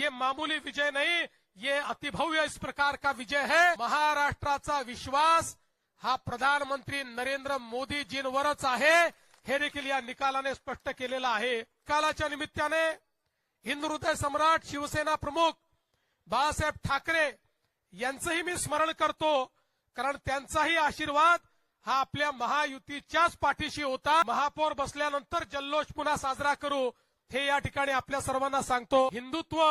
ये मामूली विजय नहीं, ये अतिभव्य इस प्रकार का विजय है। महाराष्ट्राचा विश्वास हा प्रधानमंत्री नरेंद्र मोदीजींवरच आहे, हे देखील या निकालाने स्पष्ट केलेलं आहे। निकालाच्या निमित्ताने हिंदू हृदय सम्राट शिवसेना प्रमुख बाळासाहेब ठाकरे यांचंही मी स्मरण करतो, कारण त्यांचाही आशीर्वाद हा आपल्या महायुतीच्याच पाठीशी होता। महापौर बसल्यानंतर जल्लोष पुन्हा साजरा करू, हे या ठिकाणी आपल्या सर्वांना सांगतो। हिंदुत्व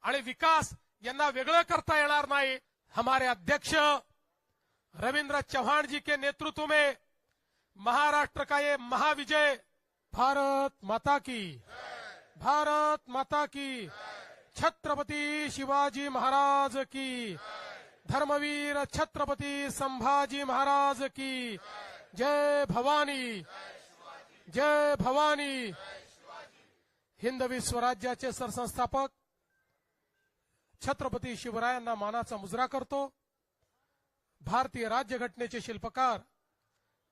आणि विकास यांना वेगळं करता येणार नाही। हमारे अध्यक्ष रविंद्र चौहान जी के नेतृत्व में महाराष्ट्र का ये महाविजय। भारत माता की, भारत माता की, छत्रपति शिवाजी महाराज की, धर्मवीर छत्रपति संभाजी महाराज की जय भवानी, जय भवानी। हिंदवी स्वराज्याचे सरसंस्थापक छत्रपती शिवरायांना मानाचा मुजरा करतो। भारतीय राज्यघटनेचे शिल्पकार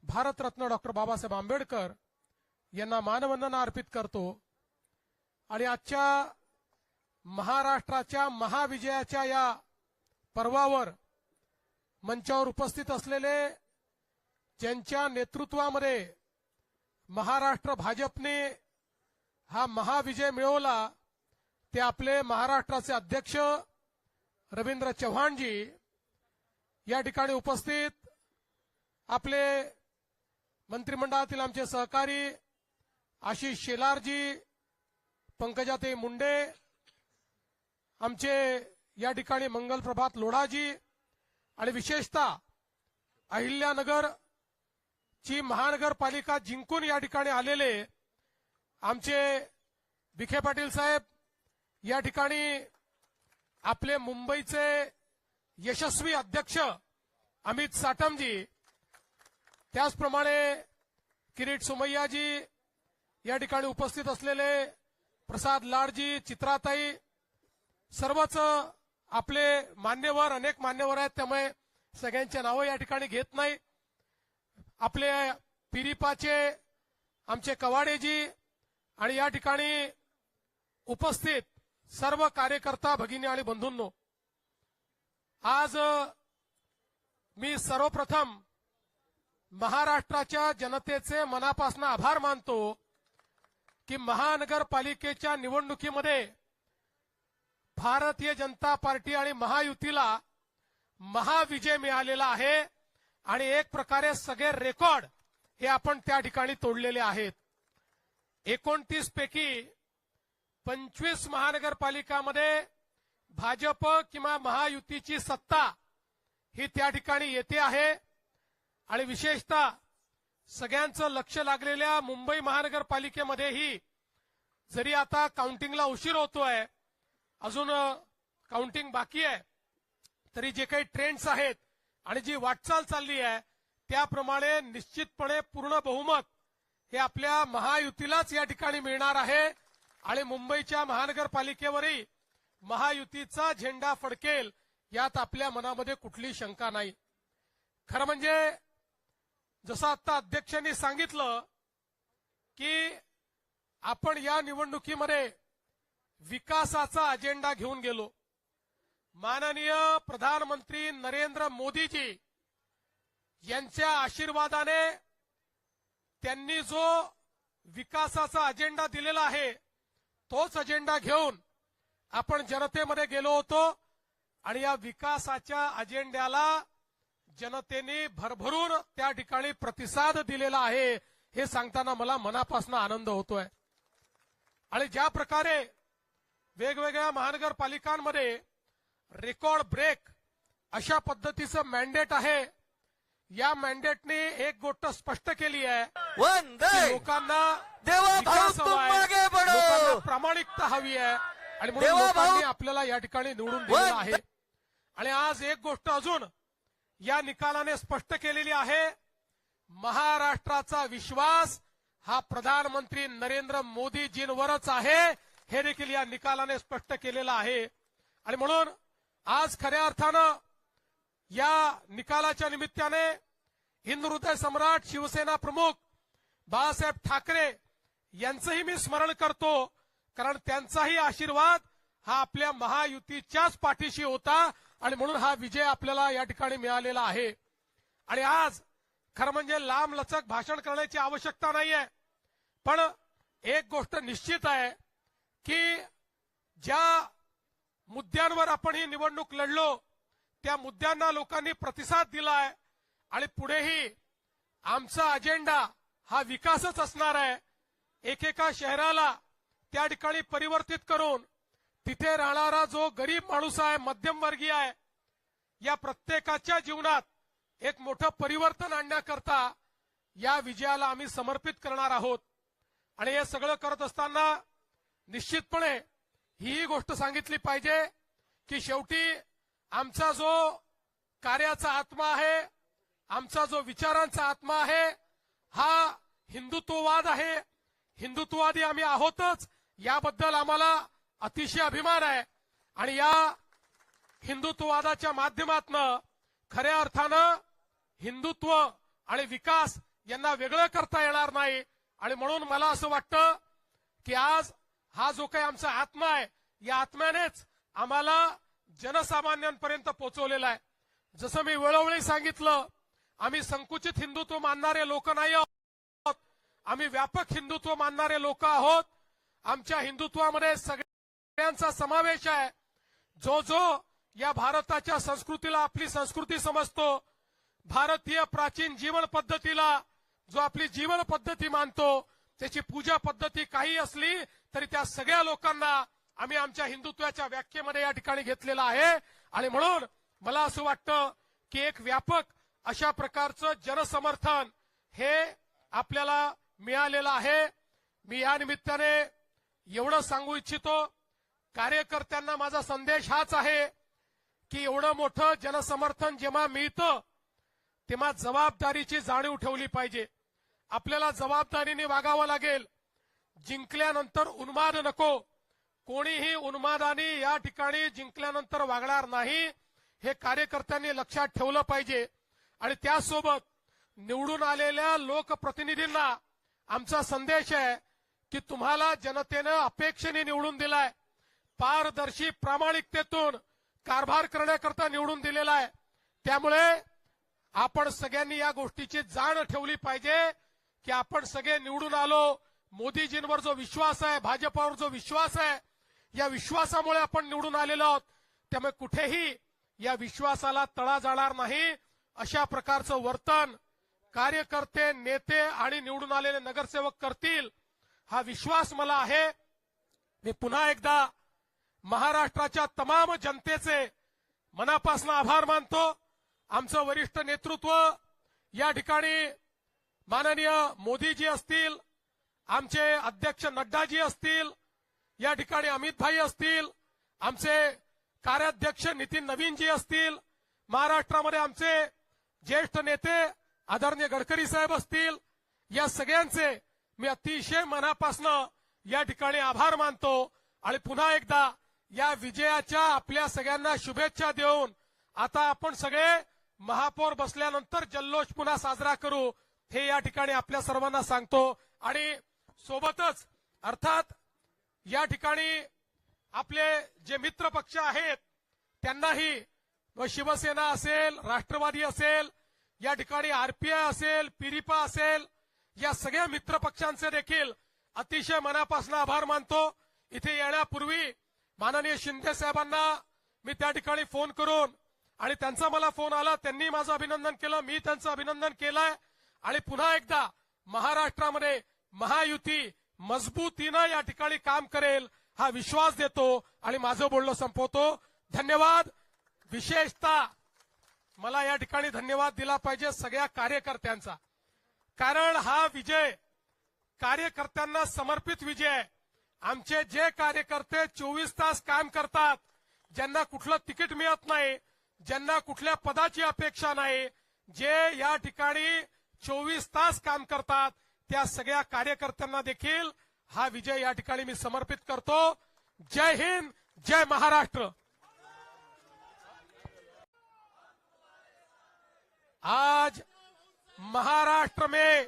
भारतरत्न डॉक्टर बाबासाहेब आंबेडकर यांना मानवंदना अर्पित करतो। आणि आजच्या महाराष्ट्राच्या महाविजयाच्या या पर्वावर मंचावर उपस्थित असलेले, ज्यांच्या नेतृत्वामध्ये महाराष्ट्र भाजपने हा महाविजय मिळवला, ते आपले महाराष्ट्राचे अध्यक्ष रविंद्र चव्हाणजी, या ठिकाणी उपस्थित आपले मंत्रिमंडळातील आमचे सहकारी आशिष शेलारजी, पंकजाताई मुंडे, आमचे या ठिकाणी मंगल प्रभात लोढाजी, आणि विशेषतः अहिल्यानगर ची महानगरपालिका जिंकून या ठिकाणी आलेले आमचे विखे पाटील साहेब, या ठिकाणी आपले मुंबईचे यशस्वी अध्यक्ष अमित साटमजी, त्याचप्रमाणे किरीट सोमय्याजी, या ठिकाणी उपस्थित असलेले प्रसाद लाडजी, चित्राताई, सर्वच आपले मान्यवर, अनेक मान्यवर आहेत, त्यामुळे सगळ्यांची नावे या ठिकाणी घेत नाही। आपले पिरिपाचे आमचे कवाडेजी आणि या ठिकाणी उपस्थित सर्व कार्यकर्ता भगिनी आणि बंधूंनो, आज मी सर्वप्रथम महाराष्ट्राच्या जनतेचे मनापासून आभार मानतो की महानगरपालिकेच्या निवडणुकीमध्ये भारतीय जनता पार्टी आणि महायुतीला महाविजय मिळालेला आहे आणि एक प्रकारे सगळे रेकॉर्ड हे आपण त्या ठिकाणी तोडलेले आहेत। 29 पैकी 25 महानगरपालिकांमध्ये भाजप किंवा महायुतीची सत्ता ही त्या ठिकाणी येते आहे। आणि विशेषतः सगळ्यांचं लक्ष लागलेल्या मुंबई महानगरपालिकेमध्येही, जरी आता काउंटिंगला उशीर होतोय, अजून काउंटिंग बाकी आहे, तरी जे काही ट्रेंड्स आहेत आणि जी वाटचाल चालली आहे त्याप्रमाणे निश्चितपणे पूर्ण बहुमत हे आपल्या महायुतीलाच या ठिकाणी मिळणार आहे। आणि मुंबईच्या महानगरपालिकेवरही महायुतीचा झेंडा फडकेल यात आपल्या मनामध्ये कुठली शंका नाही। खरं म्हणजे जसं आता अध्यक्षांनी सांगितलं की आपण या निवडणुकीमध्ये विकासाचा अजेंडा घेऊन गेलो। माननीय प्रधानमंत्री नरेंद्र मोदीजी यांच्या आशीर्वादाने त्यांनी जो विकासाचा अजेंडा दिलेला आहे तोच अजेंडा घेऊन आपण जनतेमध्ये गेलो होतो आणि या विकासाच्या अजेंड्याला जनतेने भरभरून त्या ठिकाणी प्रतिसाद दिलेला आहे, हे सांगताना मला मनापासून आनंद होतोय। आणि ज्या प्रकारे वेगवेगळ्या महानगरपालिकांमध्ये रेकॉर्ड ब्रेक अशा पद्धतीचं मॅन्डेट आहे, या मॅन्डेटने एक गोष्ट स्पष्ट केली आहे की लोकांना विकास हवा आहे, लोकांना प्रामाणिकता हवी आहे आणि म्हणून लोकांनी आपल्याला या ठिकाणी निवडून दिलेलं आहे। आणि आज एक गोष्ट अजून या निकालाने स्पष्ट केलेली आहे, महाराष्ट्राचा विश्वास हा प्रधानमंत्री नरेंद्र मोदीजींवरच आहे, हे देखील या निकालाने स्पष्ट केलेलं आहे। आणि म्हणून आज खऱ्या अर्थानं या निकालाच्या निमित्ताने हिंदू हृदय सम्राट शिवसेना प्रमुख बाळासाहेब ठाकरे यांचंही मी स्मरण करतो, कारण त्यांचाही आशीर्वाद हा आपल्या महायुतीच्याच पाठीशी होता आणि म्हणून हा विजय आपल्याला या ठिकाणी मिळालेला आहे। आणि आज खरं म्हणजे लांब लचक भाषण करण्याची आवश्यकता नाहीये, पण एक गोष्ट निश्चित आहे की ज्या मुद्द्यांवर आपण ही निवडणूक लढलो त्या मुद्द्यांना लोकांनी प्रतिसाद दिलाय आणि पुढेही आमचा अजेंडा हा विकासच असणार आहे। एकेका शहराला त्या ठिकाणी परिवर्तित करून तिथे राहणारा जो गरीब माणूस आहे, मध्यमवर्गीय आहे, या प्रत्येकाच्या जीवनात एक मोठं परिवर्तन आणण्याकरता या विजयाला आम्ही समर्पित करणार आहोत। आणि हे सगळं करत असताना निश्चितपणे ही गोष्ट सांगितली पाहिजे की शेवटी आमचा जो कार्याचा आत्मा आहे, आमचा जो विचारांचा आत्मा आहे, हा हिंदुत्ववाद आहे। हिंदुत्ववादी आम्ही आहोतच, याबद्दल आम्हाला अतिशय अभिमान आहे। आणि या हिंदुत्ववादाच्या माध्यमातून खऱ्या अर्थानं हिंदुत्व आणि विकास यांना वेगळं करता येणार नाही। आणि म्हणून मला असं वाटतं की आज हा जो काही आमचा आत्मा आहे, या आत्म्यानेच आम्हाला जनसामान्यांपर्यंत पोहोचवलेला आहे। जसं मी वेळोवेळी सांगितलं, आम्ही संकुचित हिंदुत्व मानणारे लोक नाही आहोत, आम्ही व्यापक हिंदुत्व मानणारे लोक आहोत। आमच्या हिंदुत्वामध्ये सगळ्यांचा समावेश आहे। जो जो या भारताच्या संस्कृतीला आपली संस्कृती समजतो, भारतीय प्राचीन जीवन पद्धतीला जो आपली जीवन पद्धती मानतो, त्याची पूजा पद्धती काही असली तरी त्या सगळ्या लोकांना आम्ही आमच्या हिंदुत्वाच्या व्याख्येमध्ये या ठिकाणी घेतलेला आहे। आणि म्हणून मला असं वाटतं की एक व्यापक अशा प्रकारचं जनसमर्थन हे आपल्याला मिळालेलं आहे। मी या निमित्ताने एवढं सांगू इच्छितो, कार्यकर्त्यांना माझा संदेश हाच आहे की एवढं मोठं जनसमर्थन जेव्हा मिळतं तेव्हा जबाबदारीची जाणीव ठेवली पाहिजे। आपल्याला जबाबदारीने वागावं लागेल। जिंकल्यानंतर उन्माद नको, कोणीही उन्मादाने या ठिकाणी जिंकल्यानंतर वागणार नाही, हे कार्यकर्त्यांनी लक्षात ठेवलं पाहिजे। आणि त्यासोबत निवडून आलेल्या लोकप्रतिनिधींना आमचा संदेश आहे की तुम्हाला जनतेनं अपेक्षेने निवडून दिलाय, पारदर्शी प्रामाणिकतेतून कारभार करण्याकरता निवडून दिलेला आहे। त्यामुळे आपण सगळ्यांनी या गोष्टीची जाण ठेवली पाहिजे की आपण सगळे निवडून आलो, मोदीजींवर जो विश्वास आहे, भाजपावर जो विश्वास आहे, या विश्वासामुळे आपण निवडून आलेलो आहोत। त्यामुळे कुठेही या विश्वासाला तडा जाणार नाही, अशा प्रकारचं वर्तन कार्यकर्ते, नेते आणि निवडून आलेले नगरसेवक करतील, हा विश्वास मला आहे। मी पुन्हा एकदा महाराष्ट्राच्या तमाम जनतेचे मनापासून आभार मानतो। आमचं वरिष्ठ नेतृत्व या ठिकाणी माननीय मोदीजी असतील, आमचे अध्यक्ष नड्डाजी असतील, या ठिकाणी अमित भाई असतील, आमचे कार्याध्यक्ष नितीन नवीनजी असतील, महाराष्ट्रामध्ये आमचे ज्येष्ठ नेते आदरणीय गडकरी साहेब असतील, या सगळ्यांचे मी अतिशय मनापासून या ठिकाणी आभार मानतो। आणि पुन्हा एकदा या विजयाच्या आपल्या सगळ्यांना शुभेच्छा देऊन आता आपण सगळे महापौर बसल्यानंतर जल्लोष पुन्हा साजरा करू, हे या ठिकाणी आपल्या सर्वांना सांगतो। आणि सोबतच अर्थात या ठिकाणी आपले जे मित्र पक्ष आहेत त्यांनाही, शिवसेना असेल, राष्ट्रवादी असेल, या ठिकाणी आरपीआय असेल, पिरिपा असेल, या सगळ्या मित्र पक्षांचे देखील अतिशय मनापासून आभार मानतो। इथे येण्यापूर्वी माननीय शिंदे साहेबांना मी त्या ठिकाणी फोन करून, आणि त्यांचा मला फोन आला, त्यांनी माझं अभिनंदन केलं, मी त्यांचं अभिनंदन केलंय। आणि पुन्हा एकदा महाराष्ट्रामध्ये महायुती मजबूतीनं या ठिकाणी काम करेल हा विश्वास देतो आणि माझं बोलणं संपवतो। धन्यवाद। विशेषतः मला या ठिकाणी धन्यवाद दिला पाहिजे सगळ्या कार्यकर्त्यांचा, कारण हा विजय कार्यकर्त्यांना समर्पित विजय आहे। आमचे जे कार्यकर्ते 24 तास काम करतात, ज्यांना कुठलं तिकीट मिळत नाही, ज्यांना कुठल्या पदाची अपेक्षा नाही, जे या ठिकाणी 24 तास काम करतात, त्या सगळ्या कार्यकर्त्यांना देखील हा विजय या ठिकाणी मी समर्पित करतो। जय हिंद, जय महाराष्ट्र। आज महाराष्ट्र में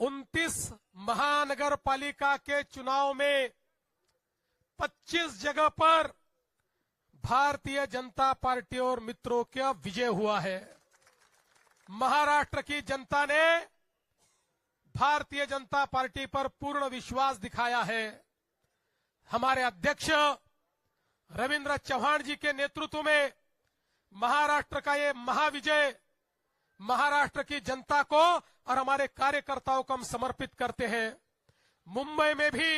29 महानगर पालिका के चुनाव में 25 जगह पर भारतीय जनता पार्टी और मित्रों का विजय हुआ है। महाराष्ट्र की जनता ने भारतीय जनता पार्टी पर पूर्ण विश्वास दिखाया है। हमारे अध्यक्ष रविंद्र चव्हाण जी के नेतृत्व में महाराष्ट्र का ये महाविजय महाराष्ट्र की जनता को और हमारे कार्यकर्ताओं को हम समर्पित करते हैं। मुंबई में भी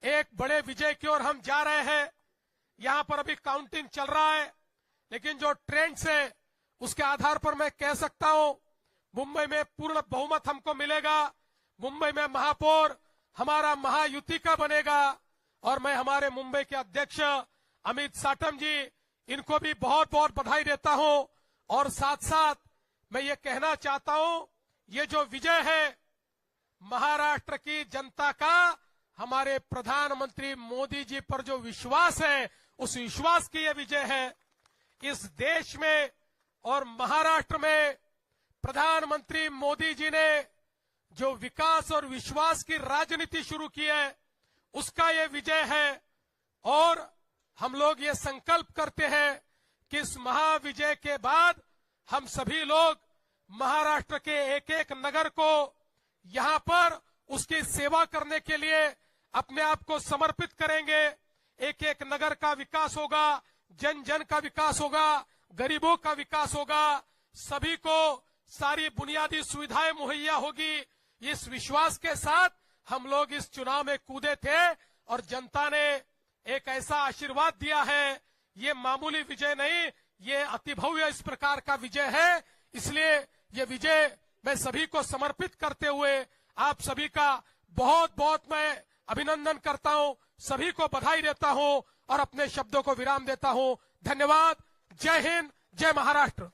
एक बड़े विजय की ओर हम जा रहे हैं। यहां पर अभी काउंटिंग चल रहा है, लेकिन जो ट्रेंड्स है उसके आधार पर मैं कह सकता हूं मुंबई में पूर्ण बहुमत हमको मिलेगा। मुंबई में महापौर हमारा महायुति का बनेगा और मैं हमारे मुंबई के अध्यक्ष अमित साटम जी इनको भी बहुत बहुत बधाई देता हूं। और साथ साथ मैं ये कहना चाहता हूं, ये जो विजय है महाराष्ट्र की जनता का हमारे प्रधानमंत्री मोदी जी पर जो विश्वास है, उस विश्वास की ये विजय है। इस देश में और महाराष्ट्र में प्रधानमंत्री मोदी जी ने जो विकास और विश्वास की राजनीति शुरू की है, उसका ये विजय है। और हम लोग ये संकल्प करते हैं कि इस महाविजय के बाद हम सभी लोग महाराष्ट्र के एक एक नगर को यहां पर उसकी सेवा करने के लिए अपने आप को समर्पित करेंगे। एक एक नगर का विकास होगा, जन जन का विकास होगा, गरीबों का विकास होगा, सभी को सारी बुनियादी सुविधाएं मुहैया होगी। इस विश्वास के साथ हम लोग इस चुनाव में कूदे थे और जनता ने एक ऐसा आशीर्वाद दिया है। ये मामूली विजय नहीं, ये अतिभव्य इस प्रकार का विजय है। इसलिए ये विजय मैं सभी को समर्पित करते हुए आप सभी का बहुत बहुत मैं अभिनंदन करता हूं, सभी को बधाई देता हूं और अपने शब्दों को विराम देता हूं। धन्यवाद। जय हिंद, जय महाराष्ट्र।